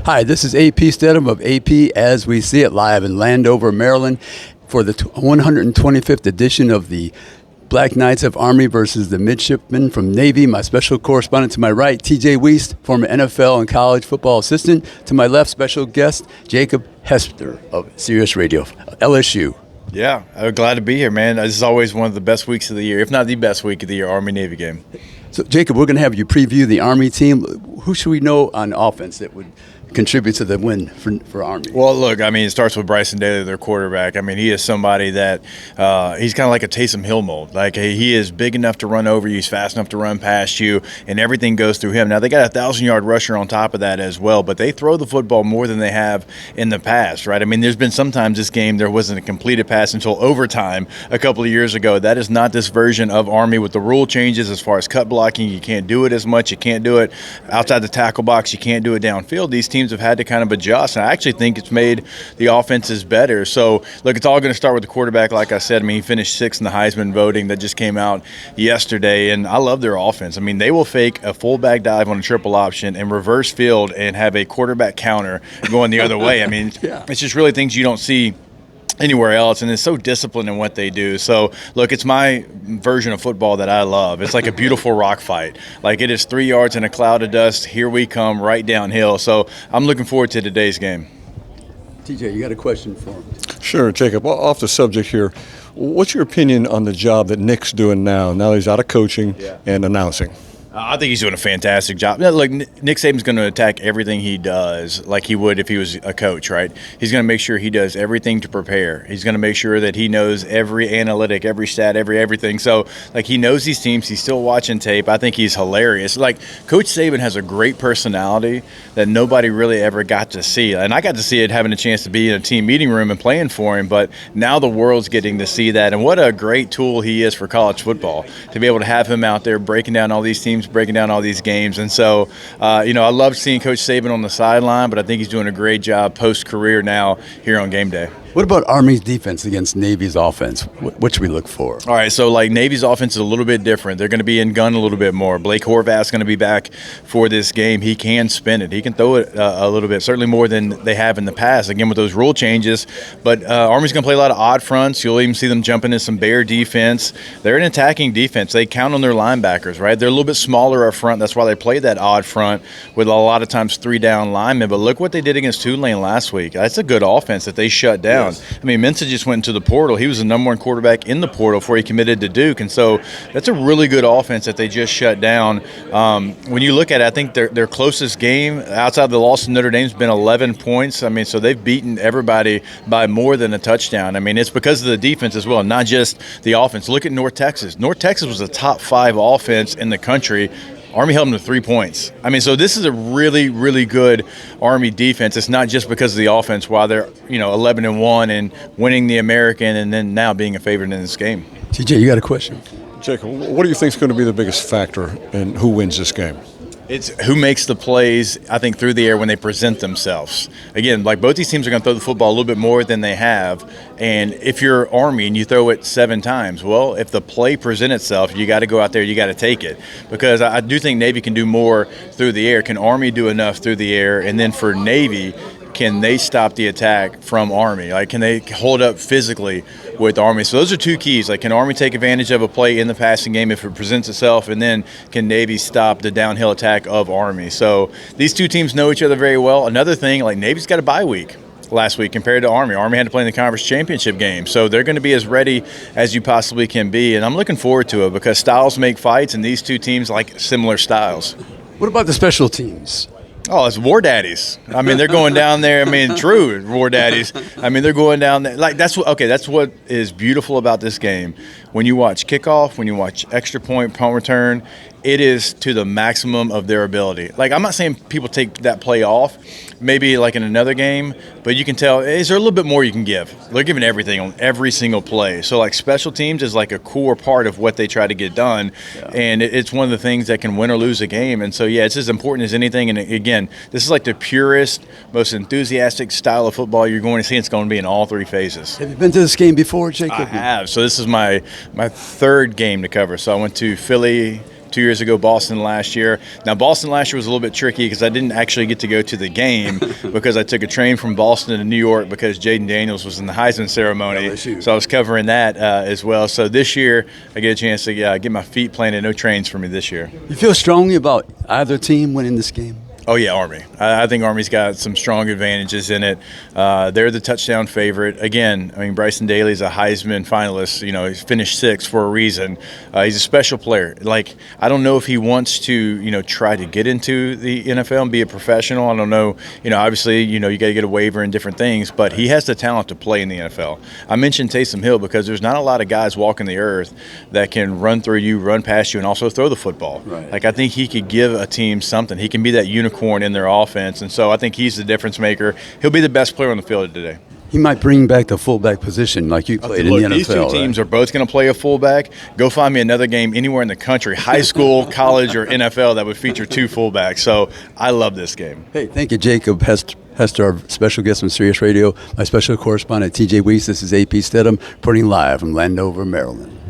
Hi, this is AP Stedham of AP As We See It live in Landover, Maryland for the 125th edition of the Black Knights of Army versus the Midshipmen from Navy. My special correspondent to my right, TJ Weist, former NFL and college football assistant. To my left, special guest, Jacob Hester of Sirius Radio, LSU. Yeah, I'm glad to be here, man. This is always one of the best weeks of the year, if not the best week of the year, Army-Navy game. So, Jacob, we're going to have you preview the Army team. Who should we know on offense that would contribute to the win for Army? Well, look, I mean, it starts with Bryson Daly, their quarterback. I mean, he is somebody that he's kind of like a Taysom Hill mold. Like, he is big enough to run over you, he's fast enough to run past you, and everything goes through him. Now, they got a 1,000-yard rusher on top of that as well, but they throw the football more than they have in the past, right? I mean, there's been sometimes this game there wasn't a completed pass until overtime a couple of years ago. That is not this version of Army with the rule changes as far as cut blocking. You can't do it as much. You can't do it outside the tackle box. You can't do it downfield. These teams have had to kind of adjust, and I actually think it's made the offenses better. So, look, it's all going to start with the quarterback, like I said. I mean, he finished sixth in the Heisman voting that just came out yesterday, and I love their offense. I mean, they will fake a fullback dive on a triple option and reverse field and have a quarterback counter going the other way. I mean, It's just really things you don't see anywhere else, and it's so disciplined in what they do. So, look, it's my version of football that I love. It's like a beautiful rock fight. Like, it is 3 yards in a cloud of dust. Here we come right downhill. So I'm looking forward to today's game. TJ, you got a question for him? Sure, Jacob. Well, off the subject here, what's your opinion on the job that Nick's doing now that he's out of coaching and announcing? I think he's doing a fantastic job. Look, Nick Saban's going to attack everything he does like he would if he was a coach, right? He's going to make sure he does everything to prepare. He's going to make sure that he knows every analytic, every stat, everything. So, like, he knows these teams. He's still watching tape. I think he's hilarious. Like, Coach Saban has a great personality that nobody really ever got to see. And I got to see it having a chance to be in a team meeting room and playing for him. But now the world's getting to see that. And what a great tool he is for college football, to be able to have him out there breaking down all these teams, breaking down all these games. And so, I love seeing Coach Saban on the sideline, but I think he's doing a great job post-career now here on game day. What about Army's defense against Navy's offense? What should we look for? All right, so like Navy's offense is a little bit different. They're going to be in gun a little bit more. Blake Horvath's going to be back for this game. He can spin it. He can throw it a little bit, certainly more than they have in the past, again, with those rule changes. But Army's going to play a lot of odd fronts. You'll even see them jump into some bear defense. They're an attacking defense. They count on their linebackers, right? They're a little bit smaller up front. That's why they play that odd front with a lot of times 3-down linemen. But look what they did against Tulane last week. That's a good offense that they shut down. Yes. I mean, Mensa just went into the portal. He was the number one quarterback in the portal before he committed to Duke. And so that's a really good offense that they just shut down. When you look at it, I think their closest game outside the loss to Notre Dame has been 11 points. I mean, so they've beaten everybody by more than a touchdown. I mean, it's because of the defense as well, not just the offense. Look at North Texas. North Texas was a top 5 offense in the country. Army held them to 3 points. I mean, so this is a really, really good Army defense. It's not just because of the offense while they're, 11-1 and winning the American and then now being a favorite in this game. TJ, you got a question? Jacob, what do you think is going to be the biggest factor in who wins this game? It's who makes the plays, I think, through the air when they present themselves. Again, like both these teams are going to throw the football a little bit more than they have. And if you're Army and you throw it 7 times, well, if the play presents itself, you got to go out there, you got to take it. Because I do think Navy can do more through the air. Can Army do enough through the air? And then for Navy, can they stop the attack from Army? Like, can they hold up physically with Army? So those are two keys. Like, can Army take advantage of a play in the passing game if it presents itself? And then can Navy stop the downhill attack of Army? So these two teams know each other very well. Another thing, like Navy's got a bye week last week compared to Army. Army had to play in the conference championship game. So they're going to be as ready as you possibly can be. And I'm looking forward to it because styles make fights, and these two teams like similar styles. What about the special teams? Oh, it's War Daddies. I mean, they're going down there. I mean, true War Daddies. I mean, they're going down there. Like, that's what is beautiful about this game. When you watch kickoff, when you watch extra point, punt return, it is to the maximum of their ability. Like, I'm not saying people take that play off, maybe like in another game, but you can tell, is there a little bit more you can give? They're giving everything on every single play. So, like, special teams is like a core part of what they try to get done, and it's one of the things that can win or lose a game. And so, yeah, it's as important as anything. And, again, this is like the purest, most enthusiastic style of football you're going to see. It's going to be in all 3 phases. Have you been to this game before, Jacob? I have. So this is my third game to cover. So I went to Philly 2 years ago, Boston last year. Now, Boston last year was a little bit tricky because I didn't actually get to go to the game because I took a train from Boston to New York because Jaden Daniels was in the Heisman ceremony. LSU. So I was covering that as well. So this year, I get a chance to get my feet planted. No trains for me this year. You feel strongly about either team winning this game? Oh, yeah, Army. I think Army's got some strong advantages in it. They're the touchdown favorite. Again, I mean, Bryson Daly's a Heisman finalist. You know, he's finished sixth for a reason. He's a special player. Like, I don't know if he wants to, you know, try to get into the NFL and be a professional. I don't know. You know, obviously, you know, you got to get a waiver and different things, but he has the talent to play in the NFL. I mentioned Taysom Hill because there's not a lot of guys walking the earth that can run through you, run past you, and also throw the football. Right. Like, I think he could give a team something. He can be that unicorn in their offense, and so I think he's the difference maker. He'll be the best player on the field today. He might bring back the fullback position like you played in the NFL. These two teams are both going to play a fullback. Go find me another game anywhere in the country, high school, college, or NFL, that would feature two fullbacks. So I love this game. Hey, thank you, Jacob Hester, our special guest from Sirius Radio. My special correspondent, TJ Weist. This is AP Stedham, reporting live from Landover, Maryland.